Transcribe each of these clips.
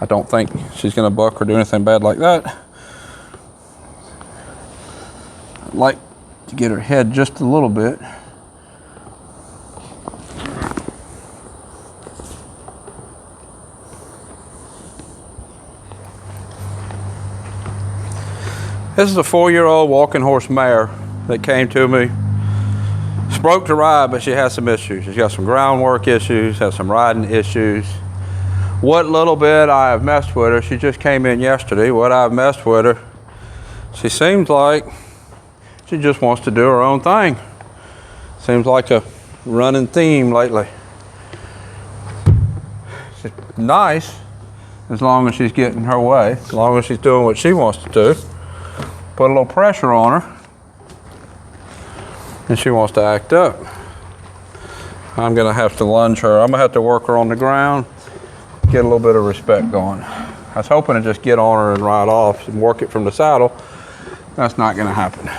I don't think she's gonna buck or do anything bad like that. I'd like to get her head just a little bit. This is a 4-year-old walking horse mare that came to me. Spoke to ride, but she has some issues. She's got some groundwork issues, has some riding issues. What little bit I have messed with her, she just came in yesterday, what I've messed with her, she seems like she just wants to do her own thing. Seems like a running theme lately. She's nice, as long as she's getting her way, as long as she's doing what she wants to do. Put a little pressure on her, and she wants to act up. I'm gonna have to lunge her. I'm gonna have to work her on the ground, get a little bit of respect going. I was hoping to just get on her and ride off and work it from the saddle. That's not gonna happen.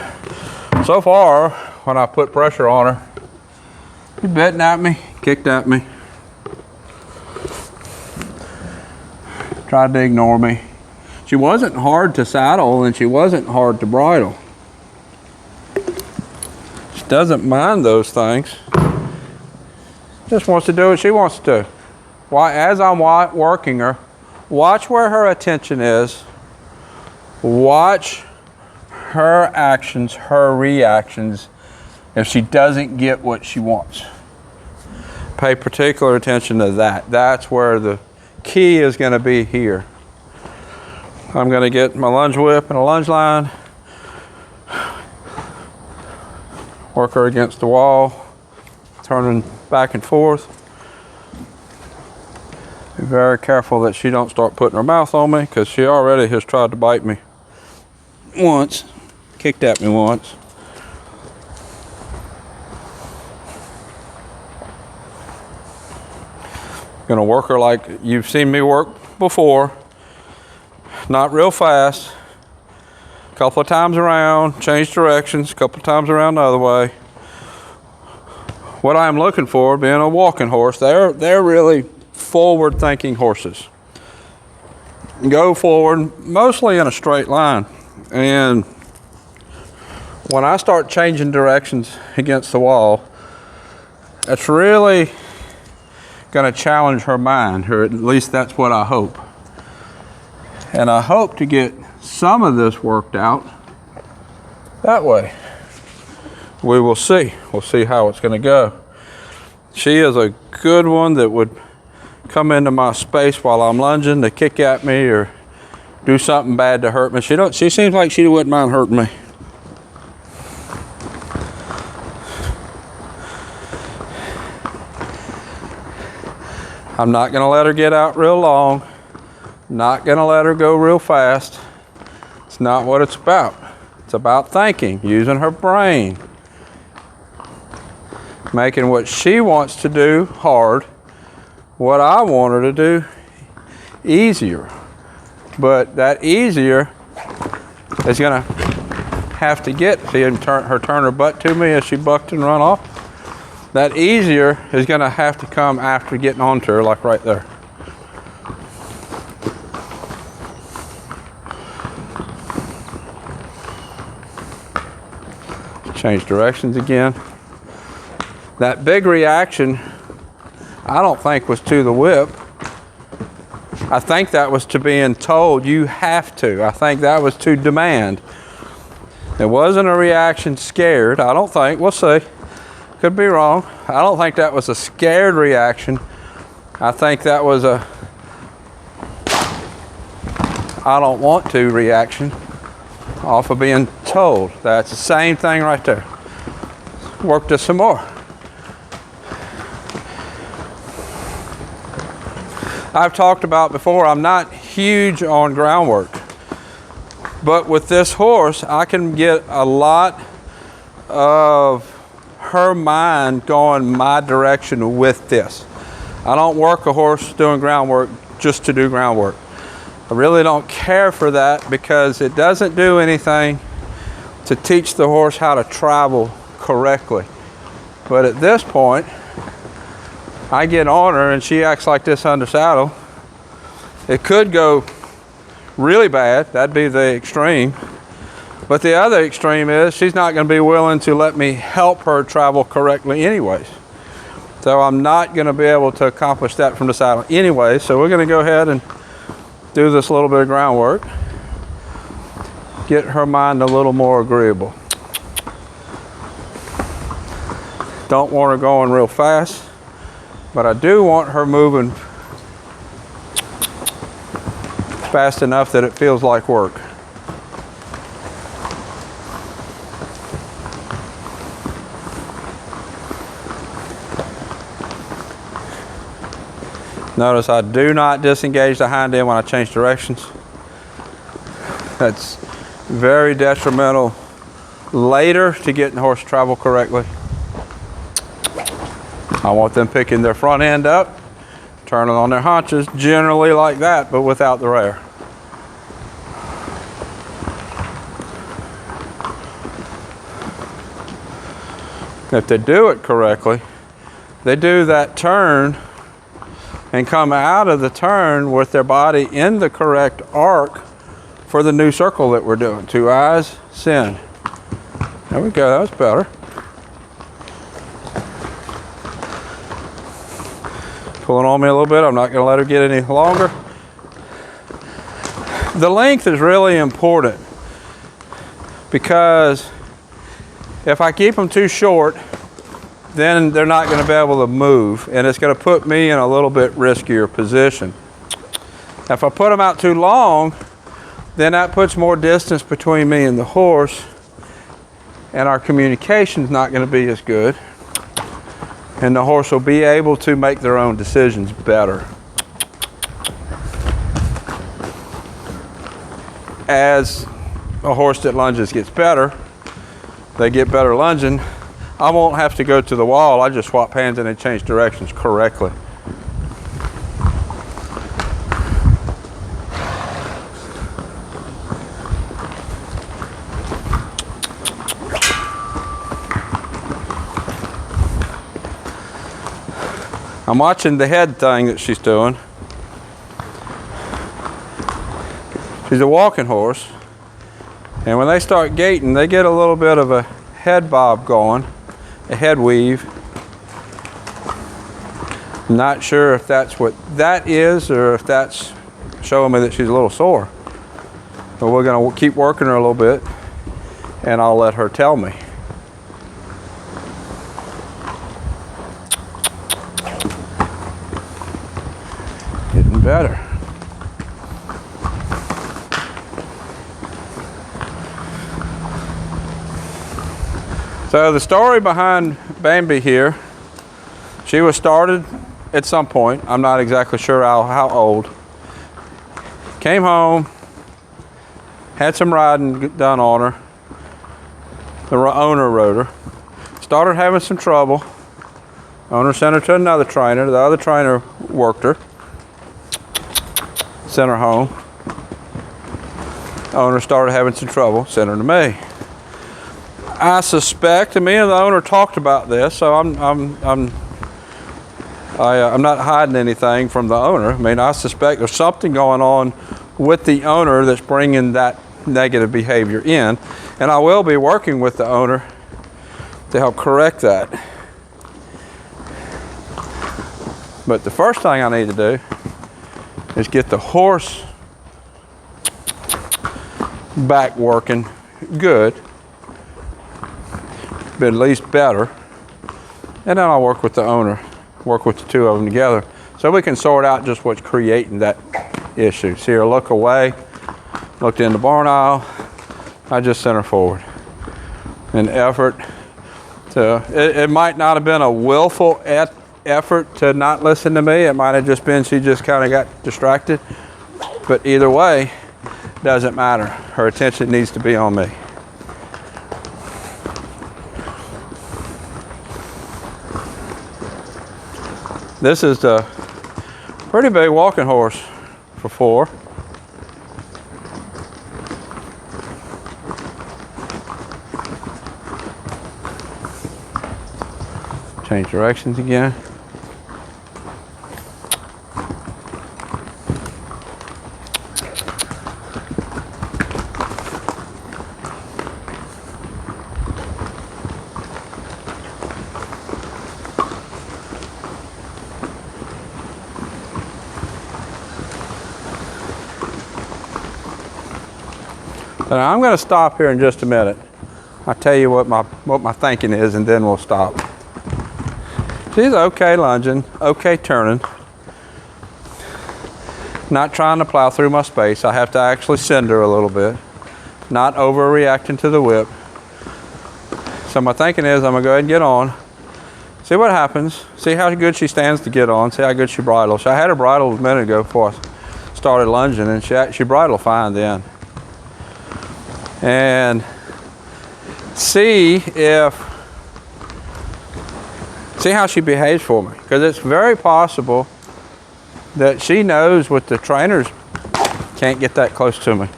So far, when I put pressure on her, she bitten at me, kicked at me, tried to ignore me. She wasn't hard to saddle and she wasn't hard to bridle. She doesn't mind those things. Just wants to do what she wants to do. Why, as I'm working her, watch where her attention is. Watch her actions, her reactions, if she doesn't get what she wants. Pay particular attention to that. That's where the key is going to be here. I'm going to get my lunge whip and a lunge line, work her against the wall, turning back and forth. Be very careful that she don't start putting her mouth on me, because she already has tried to bite me once, kicked at me once. Gonna work her like you've seen me work before. Not real fast. A couple of times around, change directions, a couple of times around the other way. What I'm looking for, being a walking horse, they're really forward-thinking horses. Go forward, mostly in a straight line. And when I start changing directions against the wall, it's really gonna challenge her mind, or at least that's what I hope. And I hope to get some of this worked out that way. We will see. We'll see how it's going to go. She is a good one that would come into my space while I'm lunging to kick at me or do something bad to hurt me. She seems like she wouldn't mind hurting me. I'm not going to let her get out real long. Not gonna let her go real fast. It's not what it's about. It's about thinking, using her brain. Making what she wants to do hard, what I want her to do easier. But that easier is gonna have to get, see her turn her butt to me as she bucked and run off. That easier is gonna have to come after getting onto her, like right there. Change directions again. That big reaction, I don't think was to the whip. I think that was to being told you have to. I think that was to demand. It wasn't a reaction scared, I don't think. We'll see. Could be wrong. I don't think that was a scared reaction. I think that was a I don't want to reaction off of being told. That's the same thing right there. Work this some more. I've talked about before, I'm not huge on groundwork, but with this horse, I can get a lot of her mind going my direction with this. I don't work a horse doing groundwork just to do groundwork. I really don't care for that because it doesn't do anything to teach the horse how to travel correctly. But at this point, I get on her and she acts like this under saddle. It could go really bad. That'd be the extreme. But the other extreme is she's not going to be willing to let me help her travel correctly anyways. So I'm not going to be able to accomplish that from the saddle anyway. So we're going to go ahead and do this little bit of groundwork. Get her mind a little more agreeable. Don't want her going real fast, but I do want her moving fast enough that it feels like work. Notice I do not disengage the hind end when I change directions. That's very detrimental later to getting the horse to travel correctly. I want them picking their front end up, turning on their haunches, generally like that, but without the rear. If they do it correctly, they do that turn and come out of the turn with their body in the correct arc for the new circle that we're doing. 2 eyes, send. There we go, that was better. Pulling on me a little bit, I'm not going to let her get any longer. The length is really important because if I keep them too short, then they're not going to be able to move, and it's going to put me in a little bit riskier position. If I put them out too long, then that puts more distance between me and the horse, and our communication is not going to be as good, and the horse will be able to make their own decisions better. As a horse that lunges gets better, they get better lunging, I won't have to go to the wall. I just swap hands and then change directions correctly. I'm watching the head thing that she's doing. She's a walking horse, and when they start gaiting, they get a little bit of a head bob going, a head weave. I'm not sure if that's what that is or if that's showing me that she's a little sore. But we're going to keep working her a little bit, and I'll let her tell me. Getting better. So the story behind Bambi here, she was started at some point. I'm not exactly sure how old. Came home, had some riding done on her. The owner rode her. Started having some trouble. Owner sent her to another trainer. The other trainer worked her. Sent her home. Owner started having some trouble. Sent her to me. I suspect, and me and the owner talked about this, so I'm not hiding anything from the owner. I mean, I suspect there's something going on with the owner that's bringing that negative behavior in, and I will be working with the owner to help correct that. But the first thing I need to do is get the horse back working good, but at least better, and then I'll work with the owner, work with the two of them together, so we can sort out just what's creating that issue. See her look away, looked in the barn aisle, I just sent her forward. An effort to, it might not have been a willful effort to not listen to me, it might have just been she just kind of got distracted, but either way, doesn't matter. Her attention needs to be on me. This is a pretty big walking horse for 4. Change directions again. Now I'm going to stop here in just a minute. I'll tell you what my thinking is, and then we'll stop. She's okay lunging, okay turning. Not trying to plow through my space. I have to actually send her a little bit. Not overreacting to the whip. So my thinking is I'm gonna go ahead and get on. See what happens. See how good she stands to get on. See how good she bridles. I had her bridle a minute ago before I started lunging, and she bridled fine then. And see how she behaves for me. Because it's very possible that she knows with the trainers, can't get that close to me.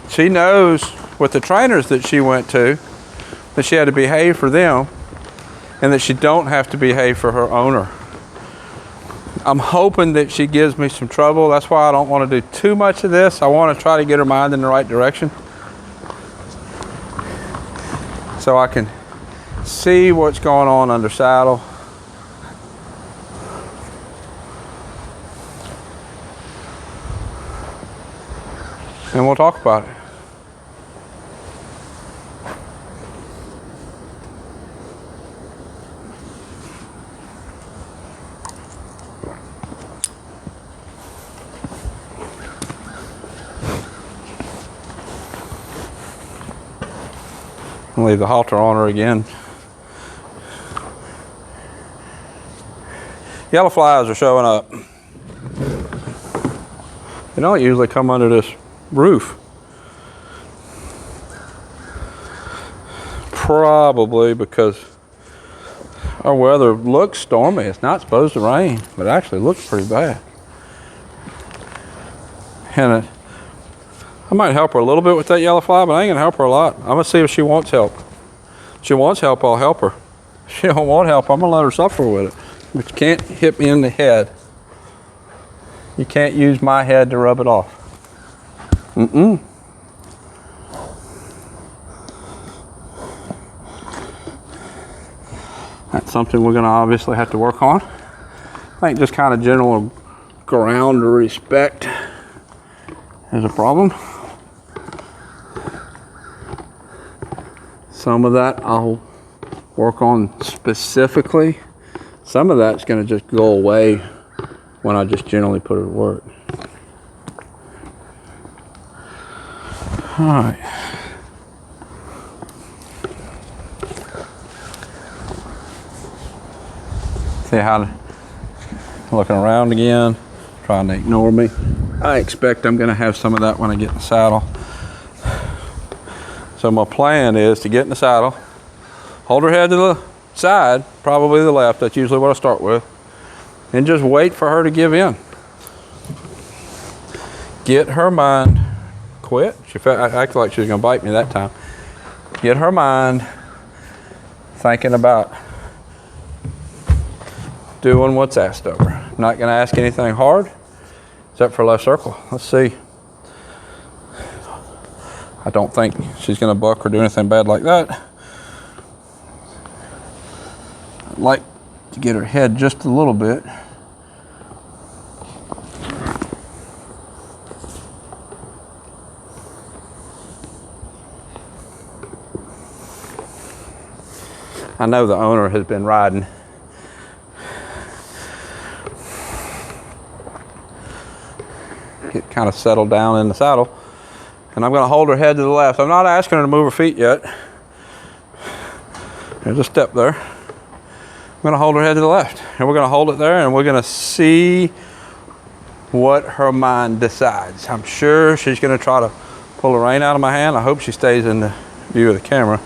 She knows with the trainers that she went to, that she had to behave for them, and that she don't have to behave for her owner. I'm hoping that she gives me some trouble. That's why I don't want to do too much of this. I want to try to get her mind in the right direction, so I can see what's going on under saddle. And we'll talk about it. I'll leave the halter on her again. Yellow flies are showing up. They don't usually come under this roof. Probably because our weather looks stormy. It's not supposed to rain, but it actually looks pretty bad. And I might help her a little bit with that yellow fly, but I ain't gonna help her a lot. I'm gonna see if she wants help. If she wants help, I'll help her. If she don't want help, I'm gonna let her suffer with it. But you can't hit me in the head. You can't use my head to rub it off. That's something we're gonna obviously have to work on. I think just kind of general ground respect is a problem. Some of that I'll work on specifically. Some of that's gonna just go away when I just generally put her to work. All right. See how looking around again, trying to ignore me. I expect I'm gonna have some of that when I get in the saddle. So my plan is to get in the saddle, hold her head to the side, probably the left, that's usually what I start with, and just wait for her to give in. Get her mind, quit. She acted like she was gonna bite me that time. Get her mind thinking about doing what's asked of her. I'm not gonna ask anything hard, except for left circle. Let's see. I don't think she's gonna buck or do anything bad like that. I'd like to get her head just a little bit. I know the owner has been riding. Get kind of settled down in the saddle. And I'm gonna hold her head to the left. I'm not asking her to move her feet yet. There's a step there. I'm gonna hold her head to the left. And we're gonna hold it there and we're gonna see what her mind decides. I'm sure she's gonna try to pull the rein out of my hand. I hope she stays in the view of the camera.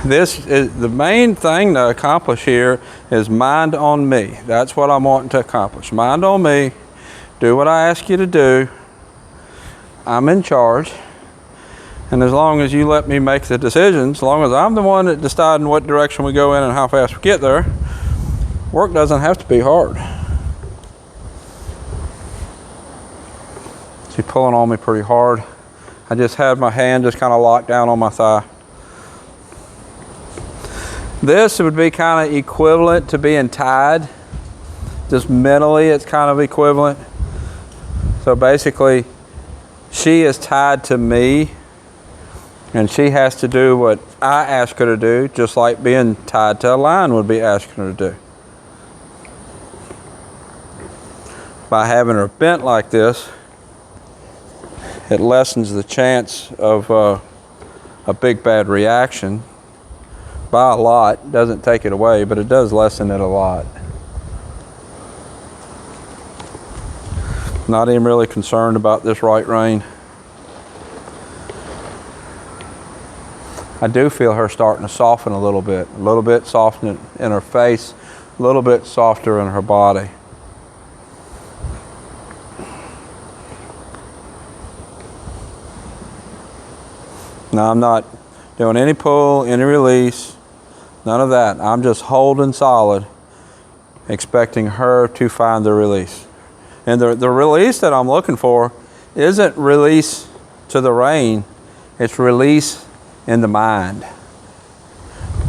This is the main thing to accomplish here is mind on me. That's what I'm wanting to accomplish. Mind on me. Do what I ask you to do. I'm in charge. And as long as you let me make the decisions, as long as I'm the one that deciding what direction we go in and how fast we get there, work doesn't have to be hard. She's pulling on me pretty hard. I just had my hand just kind of locked down on my thigh. This would be kind of equivalent to being tied. Just mentally, it's kind of equivalent. So basically, she is tied to me, and she has to do what I ask her to do, just like being tied to a lion would be asking her to do. By having her bent like this, it lessens the chance of a big bad reaction by a lot. Doesn't take it away, but it does lessen it a lot. Not even really concerned about this right rein. I do feel her starting to soften a little bit softening in her face, a little bit softer in her body. Now I'm not doing any pull, any release, none of that. I'm just holding solid, expecting her to find the release. And the release that I'm looking for isn't release to the rein, it's release in the mind.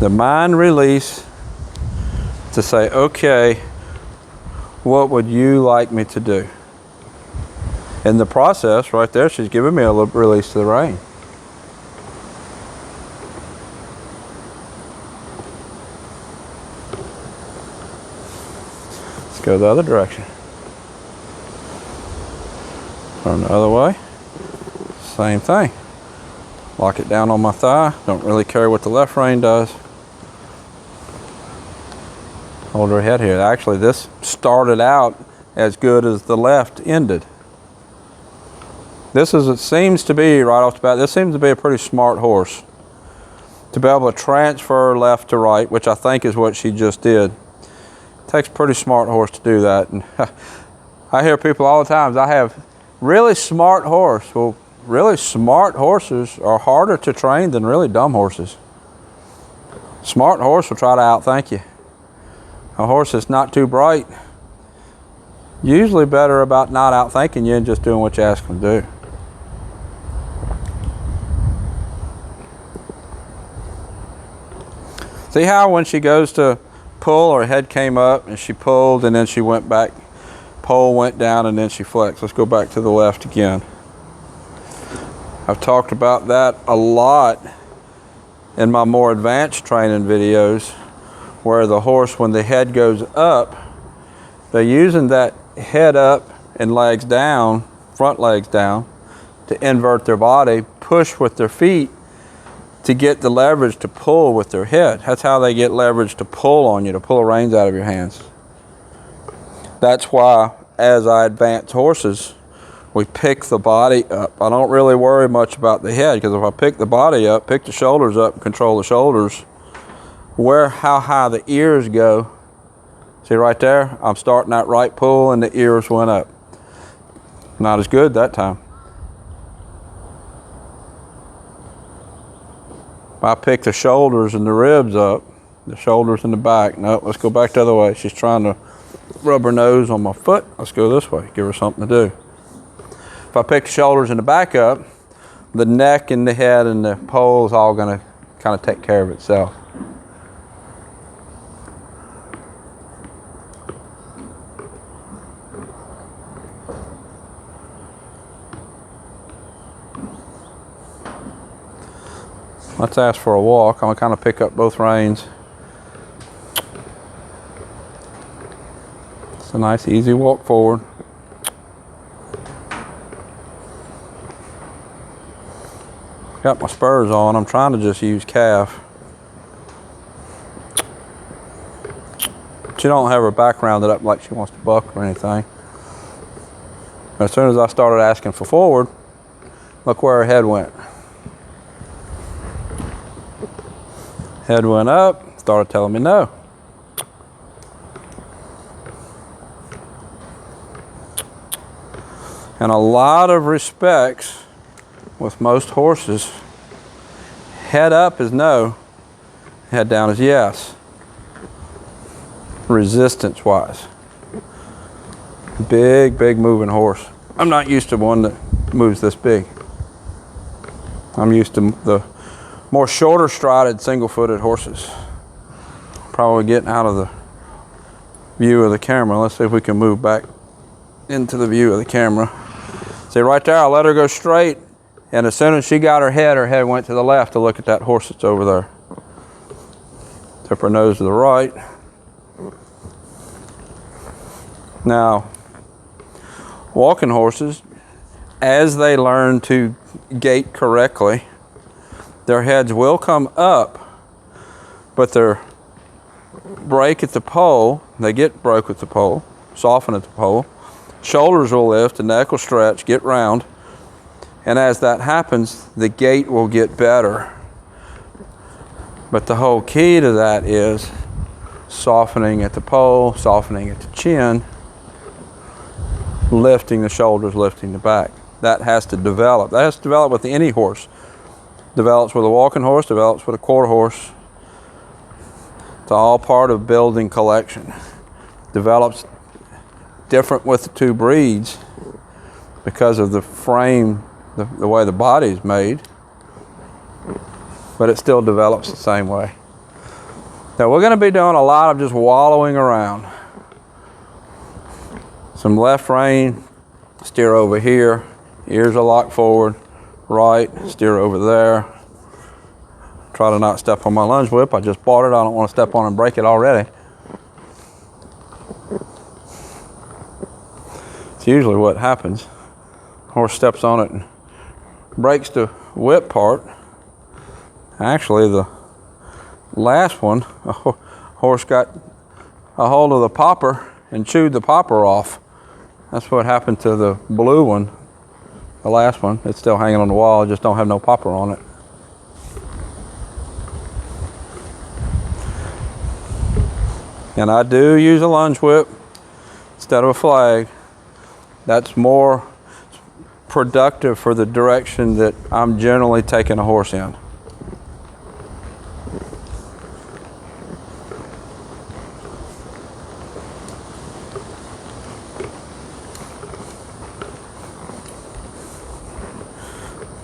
The mind release to say, okay, what would you like me to do? In the process, right there, she's giving me a little release to the rein. Let's go the other direction. Turn the other way. Same thing. Lock it down on my thigh. Don't really care what the left rein does. Hold her head here. Actually, this started out as good as the left ended. This is, it seems to be, right off the bat, this seems to be a pretty smart horse. To be able to transfer left to right, which I think is what she just did. It takes a pretty smart horse to do that. And I hear people all the time, I have really smart horse. Well, really smart horses are harder to train than really dumb horses. Smart horse will try to outthink you. A horse that's not too bright, usually better about not outthinking you and just doing what you ask them to do. See how when she goes to pull, her head came up and she pulled and then she went back, pole went down and then she flexed. Let's go back to the left again. I've talked about that a lot in my more advanced training videos, where the horse, when the head goes up, they're using that head up and legs down, front legs down, to invert their body, push with their feet to get the leverage to pull with their head. That's how they get leverage to pull on you, to pull the reins out of your hands. That's why, as I advance horses, we pick the body up. I don't really worry much about the head, because if I pick the body up, pick the shoulders up, and control the shoulders, how high the ears go. See right there? I'm starting that right pull and the ears went up. Not as good that time. I pick the shoulders and the ribs up, the shoulders and the back. No, let's go back the other way. She's trying to rub her nose on my foot. Let's go this way, give her something to do. If I pick the shoulders and the back up, the neck and the head and the pole is all gonna kind of take care of itself. Let's ask for a walk. I'm gonna kind of pick up both reins. It's a nice easy walk forward. Got my spurs on. I'm trying to just use calf. She don't have her back rounded up like she wants to buck or anything. As soon as I started asking for forward, look where her head went. Head went up, started telling me no. And a lot of respects with most horses, head up is no, head down is yes. Resistance wise. Big, big moving horse. I'm not used to one that moves this big. I'm used to the more shorter strided single-footed horses. Probably getting out of the view of the camera. Let's see if we can move back into the view of the camera. See right there, I let her go straight, and as soon as she got her head went to the left to look at that horse that's over there. Tip her nose to the right. Now, walking horses, as they learn to gait correctly, their heads will come up, but their break at the pole, they get broke at the pole, soften at the pole, shoulders will lift, the neck will stretch, get round, and as that happens, the gait will get better. But the whole key to that is softening at the pole, softening at the chin, lifting the shoulders, lifting the back. That has to develop. That has to develop with any horse. Develops with a walking horse, develops with a quarter horse. It's all part of building collection. Develops different with the two breeds because of the frame, the way the body is made, but it still develops the same way. Now we're going to be doing a lot of just wallowing around. Some left rein, steer over here, ears are locked forward, right, steer over there. Try to not step on my lunge whip. I just bought it. I don't want to step on and break it already. It's usually what happens. Horse steps on it and breaks the whip part. Actually, the last one, a horse got a hold of the popper and chewed the popper off. That's what happened to the blue one, the last one. It's still hanging on the wall, I just don't have no popper on it. And I do use a lunge whip instead of a flag. That's more productive for the direction that I'm generally taking a horse in.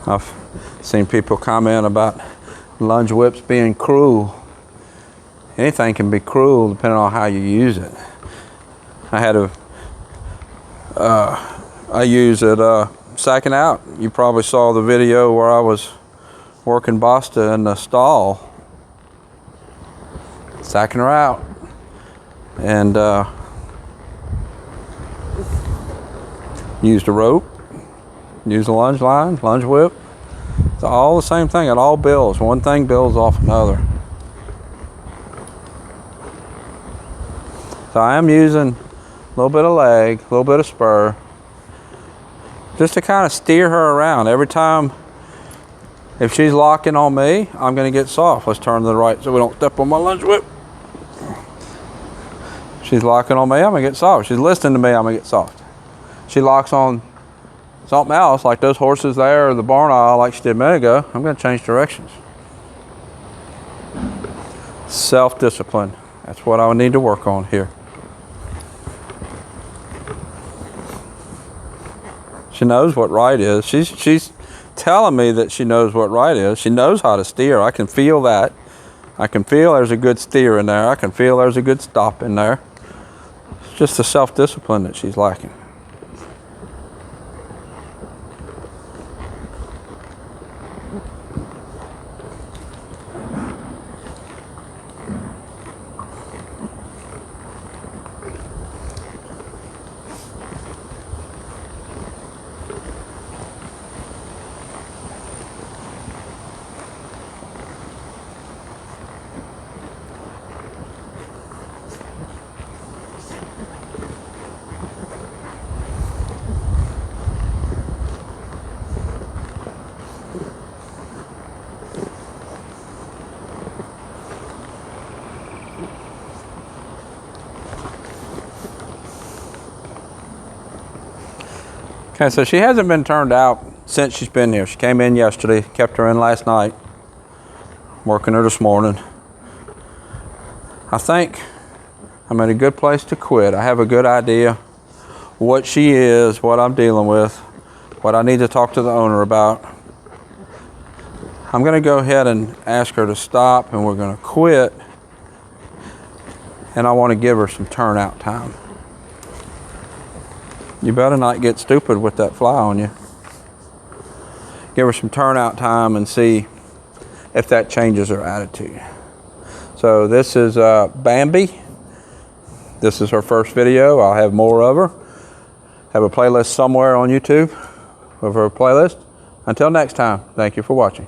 I've seen people comment about lunge whips being cruel. Anything can be cruel depending on how you use it. I use it sacking out. You probably saw the video where I was working Basta in the stall, sacking her out, and used a rope, used a lunge line, lunge whip. It's all the same thing. It all builds. One thing builds off another. So I am using a little bit of leg, a little bit of spur, just to kind of steer her around. Every time, if she's locking on me, I'm going to get soft. Let's turn to the right so we don't step on my lunge whip. She's locking on me, I'm going to get soft. She's listening to me, I'm going to get soft. She locks on something else, like those horses there, or the barn aisle, like she did a minute ago, I'm going to change directions. Self-discipline. That's what I need to work on here. She knows what right is. She's telling me that she knows what right is. She knows how to steer. I can feel that. I can feel there's a good steer in there. I can feel there's a good stop in there. It's just the self-discipline that she's lacking. Okay, so she hasn't been turned out since she's been here. She came in yesterday, kept her in last night, working her this morning. I think I'm in a good place to quit. I have a good idea what she is, what I'm dealing with, what I need to talk to the owner about. I'm going to go ahead and ask her to stop, and we're going to quit, and I want to give her some turnout time. You better not get stupid with that fly on you. Give her some turnout time and see if that changes her attitude. So this is Bambi. This is her first video. I'll have more of her. Have a playlist somewhere on YouTube of her playlist. Until next time, thank you for watching.